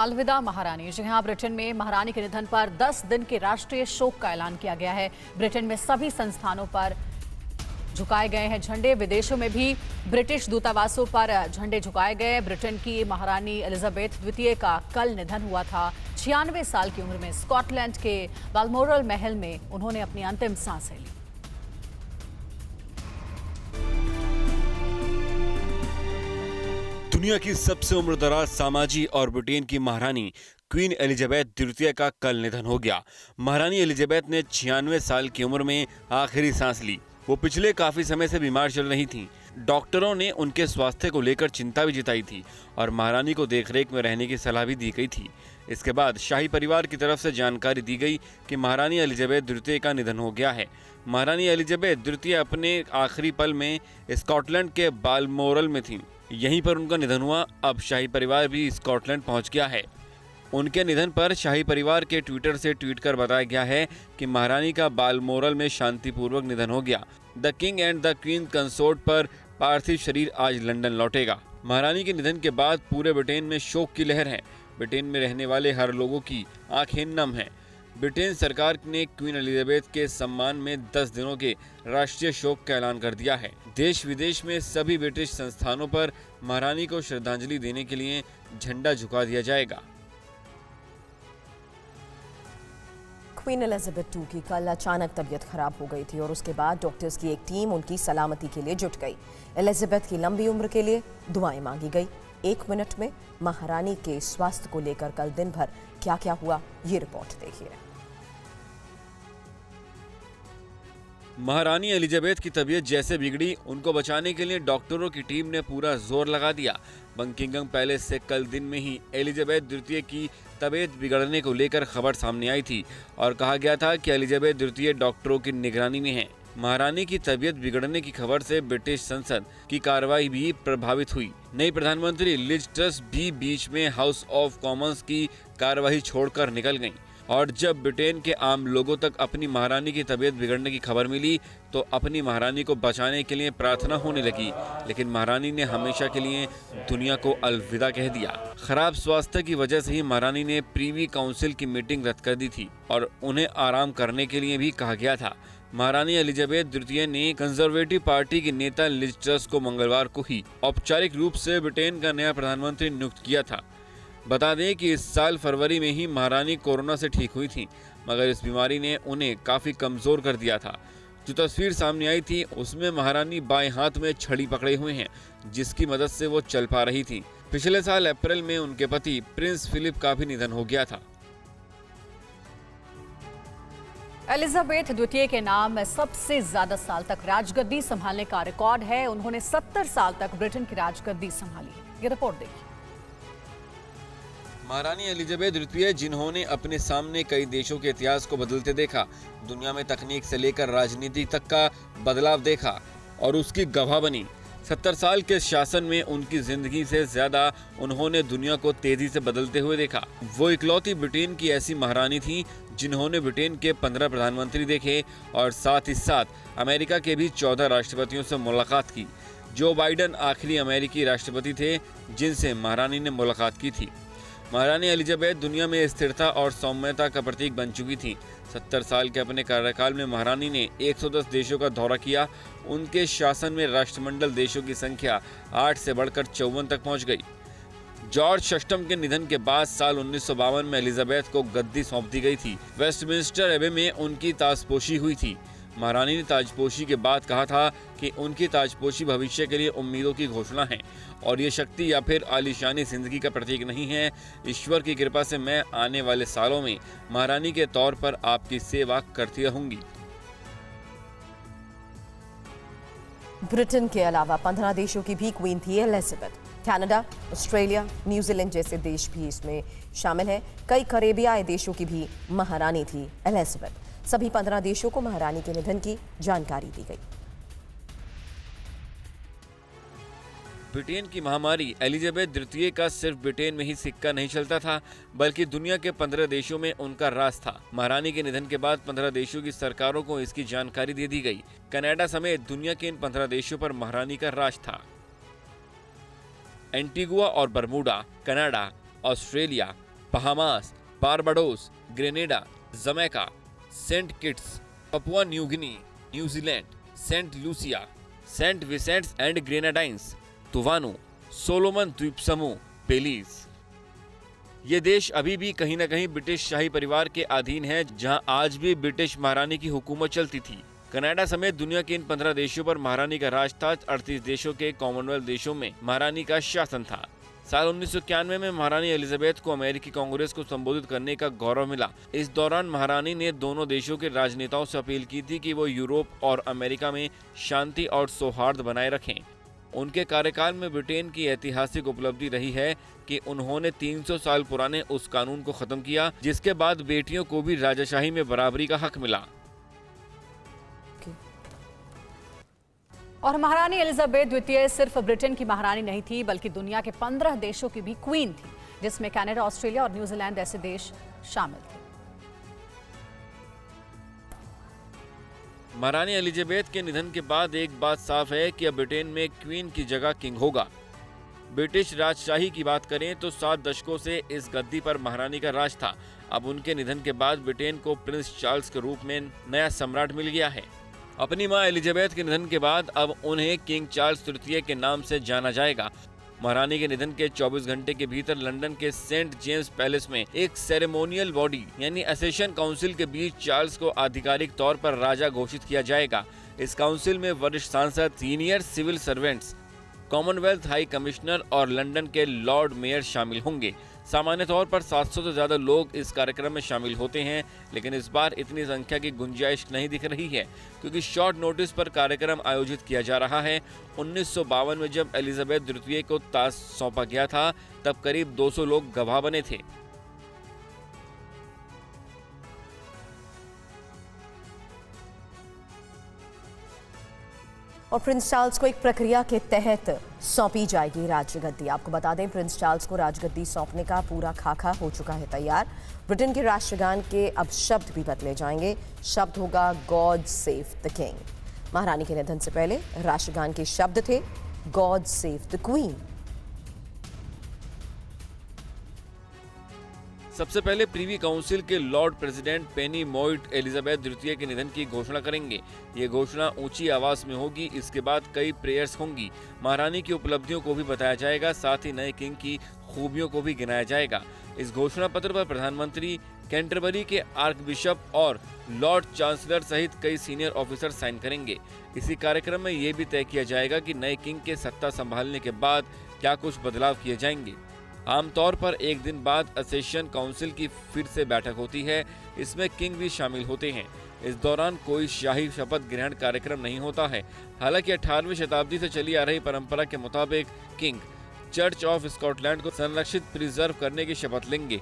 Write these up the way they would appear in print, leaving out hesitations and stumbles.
अलविदा महारानी। जी हां, ब्रिटेन में महारानी के निधन पर 10 दिन के राष्ट्रीय शोक का ऐलान किया गया है। ब्रिटेन में सभी संस्थानों पर झुकाए गए हैं झंडे। विदेशों में भी ब्रिटिश दूतावासों पर झंडे झुकाए गए। ब्रिटेन की महारानी एलिजाबेथ द्वितीय का कल निधन हुआ था। 96 साल की उम्र में स्कॉटलैंड के बाल्मोरल महल में उन्होंने अपनी अंतिम सांसें ली। दुनिया की सबसे उम्रदराज सामाजी और ब्रिटेन की महारानी क्वीन एलिजाबेथ द्वितीय का कल निधन हो गया। महारानी एलिजाबेथ ने 96 साल की उम्र में आखिरी सांस ली। वो पिछले काफी समय से बीमार चल रही थीं। डॉक्टरों ने उनके स्वास्थ्य को लेकर चिंता भी जताई थी और महारानी को देखरेख में रहने की सलाह भी दी गई थी। इसके बाद शाही परिवार की तरफ से जानकारी दी गई कि महारानी एलिजाबेथ द्वितीय का निधन हो गया है। महारानी एलिजाबेथ द्वितीय अपने आखिरी पल में स्कॉटलैंड के बाल्मोरल में थीं। यहीं पर उनका निधन हुआ। अब शाही परिवार भी स्कॉटलैंड पहुंच गया है। उनके निधन पर शाही परिवार के ट्विटर से ट्वीट कर बताया गया है कि महारानी का बाल्मोरल में शांतिपूर्वक निधन हो गया। The king and the queen consort पर पार्थिव शरीर आज लंदन लौटेगा। महारानी के निधन के बाद पूरे ब्रिटेन में शोक की लहर है। ब्रिटेन में रहने वाले हर लोगों की आंखें नम हैं। ब्रिटेन सरकार ने क्वीन एलिजाबेथ के सम्मान में 10 दिनों के राष्ट्रीय शोक का ऐलान कर दिया है। देश विदेश में सभी ब्रिटिश संस्थानों पर महारानी को श्रद्धांजलि देने के लिए झंडा झुका दिया जाएगा। क्वीन एलिजाबेथ II की कल अचानक तबीयत खराब हो गई थी और उसके बाद डॉक्टर्स की एक टीम उनकी सलामती के लिए जुट गई। एलिजाबेथ की लंबी उम्र के लिए दुआएं मांगी गई। 1 मिनट में महारानी के स्वास्थ्य को लेकर कल दिन भर क्या क्या हुआ, ये रिपोर्ट देखिए। महारानी एलिजाबेथ की तबीयत जैसे बिगड़ी, उनको बचाने के लिए डॉक्टरों की टीम ने पूरा जोर लगा दिया। बकिंघम पैलेस से कल दिन में ही एलिजाबेथ द्वितीय की तबीयत बिगड़ने को लेकर खबर सामने आई थी और कहा गया था कि एलिजाबेथ द्वितीय डॉक्टरों की निगरानी में है। महारानी की तबीयत बिगड़ने की खबर से ब्रिटिश संसद की कार्रवाई भी प्रभावित हुई। नई प्रधानमंत्री लिज ट्रस भी बीच में हाउस ऑफ कॉमन्स की कार्यवाही छोड़कर निकल गईं। और जब ब्रिटेन के आम लोगों तक अपनी महारानी की तबीयत बिगड़ने की खबर मिली तो अपनी महारानी को बचाने के लिए प्रार्थना होने लगी। लेकिन महारानी ने हमेशा के लिए दुनिया को अलविदा कह दिया। खराब स्वास्थ्य की वजह से ही महारानी ने प्रीवी काउंसिल की मीटिंग रद्द कर दी थी और उन्हें आराम करने के लिए भी कहा गया था। महारानी एलिजाबेथ द्वितीय ने कंजर्वेटिव पार्टी की नेता लिज ट्रस को मंगलवार को ही औपचारिक रूप से ब्रिटेन का नया प्रधानमंत्री नियुक्त किया था। बता दें कि इस साल फरवरी में ही महारानी कोरोना से ठीक हुई थी, मगर इस बीमारी ने उन्हें काफी कमजोर कर दिया था। जो तस्वीर सामने आई थी उसमें महारानी बाएं हाथ में छड़ी पकड़े हुए हैं, जिसकी मदद से वो चल पा रही थी। पिछले साल अप्रैल में उनके पति प्रिंस फिलिप का भी निधन हो गया था। एलिजाबेथ द्वितीय के नाम सबसे ज्यादा साल तक राजगद्दी संभालने का रिकॉर्ड है। उन्होंने 70 साल तक ब्रिटेन की राजगद्दी संभाली। ये रिपोर्ट देखिए। महारानी एलिजाबेथ द्वितीय, जिन्होंने अपने सामने कई देशों के इतिहास को बदलते देखा, दुनिया में तकनीक से लेकर राजनीति तक का बदलाव देखा और उसकी गवाह बनी। 70 साल के शासन में उनकी जिंदगी से ज्यादा उन्होंने दुनिया को तेजी से बदलते हुए देखा। वो इकलौती ब्रिटेन की ऐसी महारानी थी जिन्होंने ब्रिटेन के 15 प्रधानमंत्री देखे और साथ ही साथ अमेरिका के भी 14 राष्ट्रपतियों से मुलाकात की। जो बाइडेन आखिरी अमेरिकी राष्ट्रपति थे जिनसे महारानी ने मुलाकात की थी। महारानी एलिजाबेथ दुनिया में स्थिरता और सौम्यता का प्रतीक बन चुकी थी। 70 साल के अपने कार्यकाल में महारानी ने 110 देशों का दौरा किया। उनके शासन में राष्ट्रमंडल देशों की संख्या 8 से बढ़कर 54 तक पहुंच गई। जॉर्ज VI के निधन के बाद साल 1952 में एलिजाबेथ को गद्दी सौंप दी गई थी। वेस्टमिंस्टर एबे में उनकी ताजपोशी हुई थी। महारानी ने ताजपोशी के बाद कहा था कि उनकी ताजपोशी भविष्य के लिए उम्मीदों की घोषणा है और ये शक्ति या फिर आलीशानी जिंदगी का प्रतीक नहीं है। ईश्वर की कृपा से मैं आने वाले सालों में महारानी के तौर पर आपकी सेवा करती रहूंगी। ब्रिटेन के अलावा 15 देशों की भी क्वीन थी एलिजाबेथ। कनाडा, ऑस्ट्रेलिया, न्यूजीलैंड जैसे देश भी इसमें शामिल हैं। कई करेबियाई देशों की भी महारानी थी एलिजाबेथ। सभी 15 देशों को महारानी के निधन की जानकारी दी गई। ब्रिटेन की महामारी एलिजाबेथ द्वितीय का सिर्फ ब्रिटेन में ही सिक्का नहीं चलता था, बल्कि दुनिया के 15 देशों में उनका राज था। महारानी के निधन के बाद 15 देशों की सरकारों को इसकी जानकारी दे दी गई। कनाडा समेत दुनिया के इन 15 देशों पर महारानी का राज था। एंटीगुआ और Bermuda, Canada, Australia, Bahamas, Barbados, Grenada, Jamaica, Saint Kitts, Papua New Guinea, New Zealand, Saint Lucia, Saint Vincents and Grenadines, Tuvalu, Solomon द्वीप समूह, बेलीज। ये देश अभी भी कहीं न कहीं ब्रिटिश शाही परिवार के अधीन है, जहां आज भी ब्रिटिश महारानी की हुकूमत चलती थी। कनाडा समेत दुनिया के इन 15 देशों पर महारानी का राज था। 38 देशों के कॉमनवेल्थ देशों में महारानी का शासन था। साल 1991 में महारानी एलिजाबेथ को अमेरिकी कांग्रेस को संबोधित करने का गौरव मिला। इस दौरान महारानी ने दोनों देशों के राजनेताओं से अपील की थी कि वो यूरोप और अमेरिका में शांति और सौहार्द बनाए रखें। उनके कार्यकाल में ब्रिटेन की ऐतिहासिक उपलब्धि रही है कि उन्होंने 300 साल पुराने उस कानून को खत्म किया जिसके बाद बेटियों को भी राजाशाही में बराबरी का हक मिला। और महारानी एलिजाबेथ द्वितीय सिर्फ ब्रिटेन की महारानी नहीं थी, बल्कि दुनिया के 15 देशों की भी क्वीन थी, जिसमें कनाडा, ऑस्ट्रेलिया और न्यूजीलैंड ऐसे देश शामिल थे। महारानी एलिजाबेथ के निधन के बाद एक बात साफ है कि अब ब्रिटेन में क्वीन की जगह किंग होगा। ब्रिटिश राजशाही की बात करें तो 7 दशकों से इस गद्दी पर महारानी का राज था। अब उनके निधन के बाद ब्रिटेन को प्रिंस चार्ल्स के रूप में नया सम्राट मिल गया है। अपनी मां एलिजाबेथ के निधन के बाद अब उन्हें किंग चार्ल्स तृतीय के नाम से जाना जाएगा। महारानी के निधन के 24 घंटे के भीतर लंदन के सेंट जेम्स पैलेस में एक सेरेमोनियल बॉडी यानी एसेशन काउंसिल के बीच चार्ल्स को आधिकारिक तौर पर राजा घोषित किया जाएगा। इस काउंसिल में वरिष्ठ सांसद, senior civil servants, Commonwealth high commissioner और लंदन के लॉर्ड मेयर शामिल होंगे। सामान्य तौर पर 700 से ज्यादा लोग इस कार्यक्रम में शामिल होते हैं, लेकिन इस बार इतनी संख्या की गुंजाइश नहीं दिख रही है क्योंकि शॉर्ट नोटिस पर कार्यक्रम आयोजित किया जा रहा है। 1952 में जब एलिजाबेथ द्वितीय को ताज सौंपा गया था, तब करीब 200 लोग गवाह बने थे। और प्रिंस चार्ल्स को एक प्रक्रिया के तहत सौंपी जाएगी राजगद्दी। आपको बता दें, प्रिंस चार्ल्स को राजगद्दी सौंपने का पूरा खाका हो चुका है तैयार। ब्रिटेन के राष्ट्रगान के अब शब्द भी बदले जाएंगे। शब्द होगा गॉड सेव द किंग। महारानी के निधन से पहले राष्ट्रगान के शब्द थे गॉड सेव द क्वीन। सबसे पहले प्रीवी काउंसिल के लॉर्ड प्रेसिडेंट पेनी मॉइट एलिजाबेथ द्वितीय के निधन की घोषणा करेंगे। ये घोषणा ऊंची आवाज में होगी। इसके बाद कई प्रेयर्स होंगी। महारानी की उपलब्धियों को भी बताया जाएगा, साथ ही नए किंग की खूबियों को भी गिनाया जाएगा। इस घोषणा पत्र पर प्रधानमंत्री, कैंटरबरी के आर्क बिशप और लॉर्ड चांसलर सहित कई सीनियर ऑफिसर साइन करेंगे। इसी कार्यक्रम में ये भी तय किया जाएगा कि नए किंग के सत्ता संभालने के बाद क्या कुछ बदलाव किए जाएंगे। आमतौर पर एक दिन बाद एसेशन काउंसिल की फिर से बैठक होती है। इसमें किंग भी शामिल होते हैं। इस दौरान कोई शाही शपथ ग्रहण कार्यक्रम नहीं होता है। हालांकि 18वीं शताब्दी से चली आ रही परंपरा के मुताबिक किंग चर्च ऑफ स्कॉटलैंड को संरक्षित प्रिजर्व करने की शपथ लेंगे।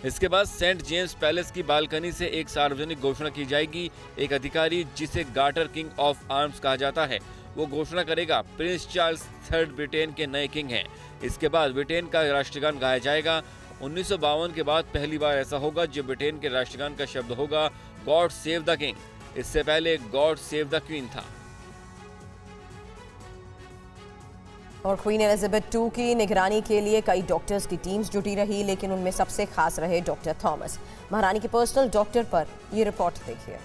इसके बाद सेंट जेम्स पैलेस की बालकनी से एक सार्वजनिक घोषणा की जाएगी। एक अधिकारी, जिसे गार्टर किंग ऑफ आर्म्स कहा जाता है, वो घोषणा करेगा प्रिंस चार्ल्स III ब्रिटेन के नए किंग हैं। इसके बाद ब्रिटेन का राष्ट्रगान गाया जाएगा। 1952 के बाद पहली बार ऐसा होगा जब ब्रिटेन के राष्ट्रगान का शब्द होगा गॉड सेव द किंग। इससे पहले गॉड सेव द क्वीन था। और क्वीन एलिजाबेथ II की निगरानी के लिए कई डॉक्टर्स की टीम्स जुटी रही, लेकिन उनमें सबसे खास रहे डॉक्टर थॉमस। महारानी के पर्सनल डॉक्टर पर ये रिपोर्ट देखिए।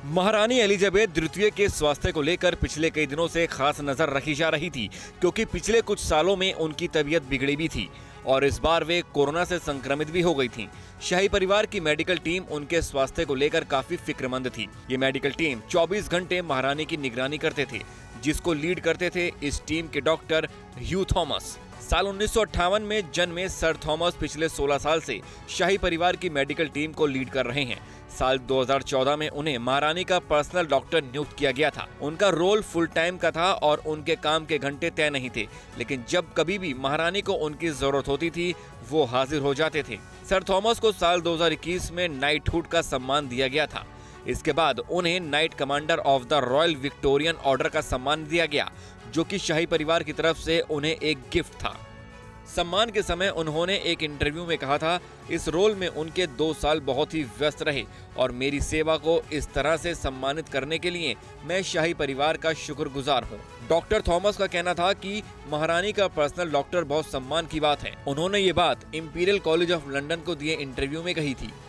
महारानी एलिजाबेथ द्वितीय के स्वास्थ्य को लेकर पिछले कई दिनों से खास नजर रखी जा रही थी, क्योंकि पिछले कुछ सालों में उनकी तबीयत बिगड़ी भी थी और इस बार वे कोरोना से संक्रमित भी हो गई थीं। शाही परिवार की मेडिकल टीम उनके स्वास्थ्य को लेकर काफी फिक्रमंद थी। ये मेडिकल टीम 24 घंटे महारानी की निगरानी करते थे, जिसको लीड करते थे इस टीम के डॉक्टर ह्यू थॉमस। साल 1958 में जन्मे सर थॉमस पिछले 16 साल से शाही परिवार की मेडिकल टीम को लीड कर रहे हैं। साल 2014 में उन्हें महारानी का पर्सनल डॉक्टर नियुक्त किया गया था। उनका रोल फुल टाइम का था और उनके काम के घंटे तय नहीं थे, लेकिन जब कभी भी महारानी को उनकी जरूरत होती थी, वो हाजिर हो जाते थे। सर थॉमस को साल 2021 में नाइटहुड का सम्मान दिया गया था। इसके बाद उन्हें night commander of the royal Victorian order का सम्मान दिया गया, जो कि शाही परिवार की तरफ से उन्हें एक गिफ्ट था। सम्मान के समय उन्होंने एक इंटरव्यू में कहा था, इस रोल में उनके 2 साल बहुत ही व्यस्त रहे और मेरी सेवा को इस तरह से सम्मानित करने के लिए मैं शाही परिवार का शुक्रगुजार हूँ। डॉक्टर थॉमस का कहना था कि महारानी का पर्सनल डॉक्टर बहुत सम्मान की बात है। उन्होंने ये बात इंपीरियल कॉलेज ऑफ लंदन को दिए इंटरव्यू में कही थी।